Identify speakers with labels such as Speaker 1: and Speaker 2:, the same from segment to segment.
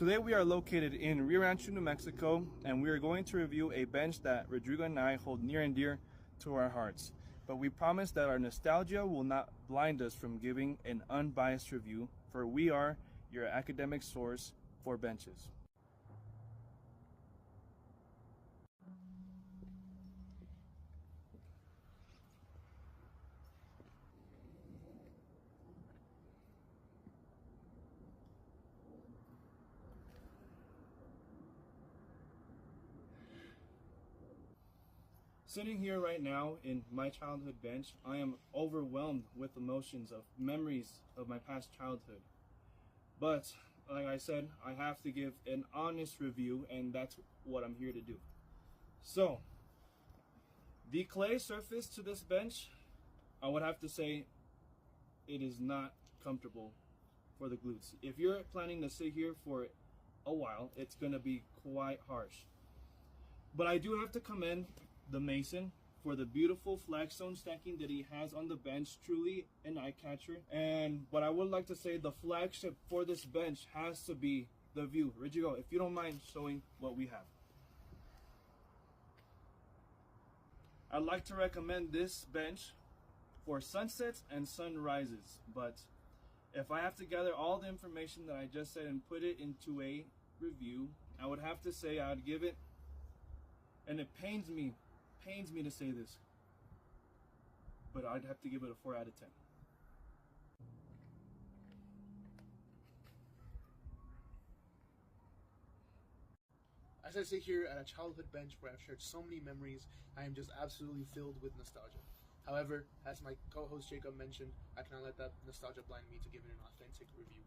Speaker 1: Today we are located in Rio Rancho, New Mexico, and we are going to review a bench that Rodrigo and I hold near and dear to our hearts. But we promise that our nostalgia will not blind us from giving an unbiased review, for we are your academic source for benches. Sitting here right now in my childhood bench, I am overwhelmed with emotions of memories of my past childhood. But, like I said, I have to give an honest review, and that's what I'm here to do. So, the clay surface to this bench, I would have to say it is not comfortable for the glutes. If you're planning to sit here for a while, it's going to be quite harsh. But I do have to commend the mason for the beautiful flagstone stacking that he has on the bench. Truly an eye catcher. And what I would like to say, the flagship for this bench has to be the view. Rodrigo, if you don't mind showing what we have. I'd like to recommend this bench for sunsets and sunrises, but if I have to gather all the information that I just said and put it into a review, I would have to say I'd give it, and it pains me to say this, but I'd have to give it a 4 out of 10.
Speaker 2: As I sit here at a childhood bench where I've shared so many memories, I am just absolutely filled with nostalgia. However, as my co-host Jacob mentioned, I cannot let that nostalgia blind me to give it an authentic review.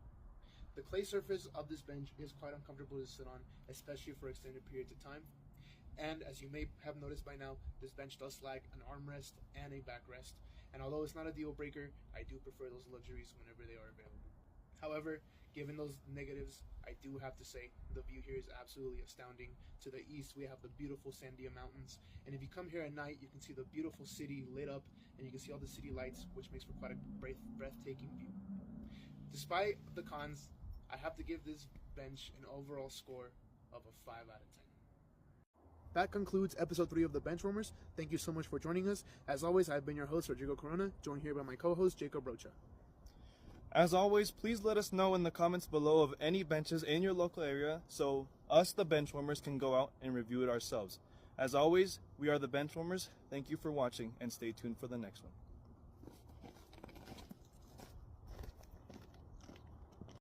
Speaker 2: The clay surface of this bench is quite uncomfortable to sit on, especially for extended periods of time. And as you may have noticed by now, this bench does lack an armrest and a backrest. And although it's not a deal breaker, I do prefer those luxuries whenever they are available. However, given those negatives, I do have to say the view here is absolutely astounding. To the east, we have the beautiful Sandia Mountains. And if you come here at night, you can see the beautiful city lit up, and you can see all the city lights, which makes for quite a breathtaking view. Despite the cons, I have to give this bench an overall score of a 5 out of 10. That concludes episode 3 of the Benchwarmers. Thank you so much for joining us. As always, I've been your host, Rodrigo Corona, joined here by my co-host, Jacob Rocha.
Speaker 1: As always, please let us know in the comments below of any benches in your local area so us, the Benchwarmers, can go out and review it ourselves. As always, we are the Benchwarmers. Thank you for watching, and stay tuned for the next one.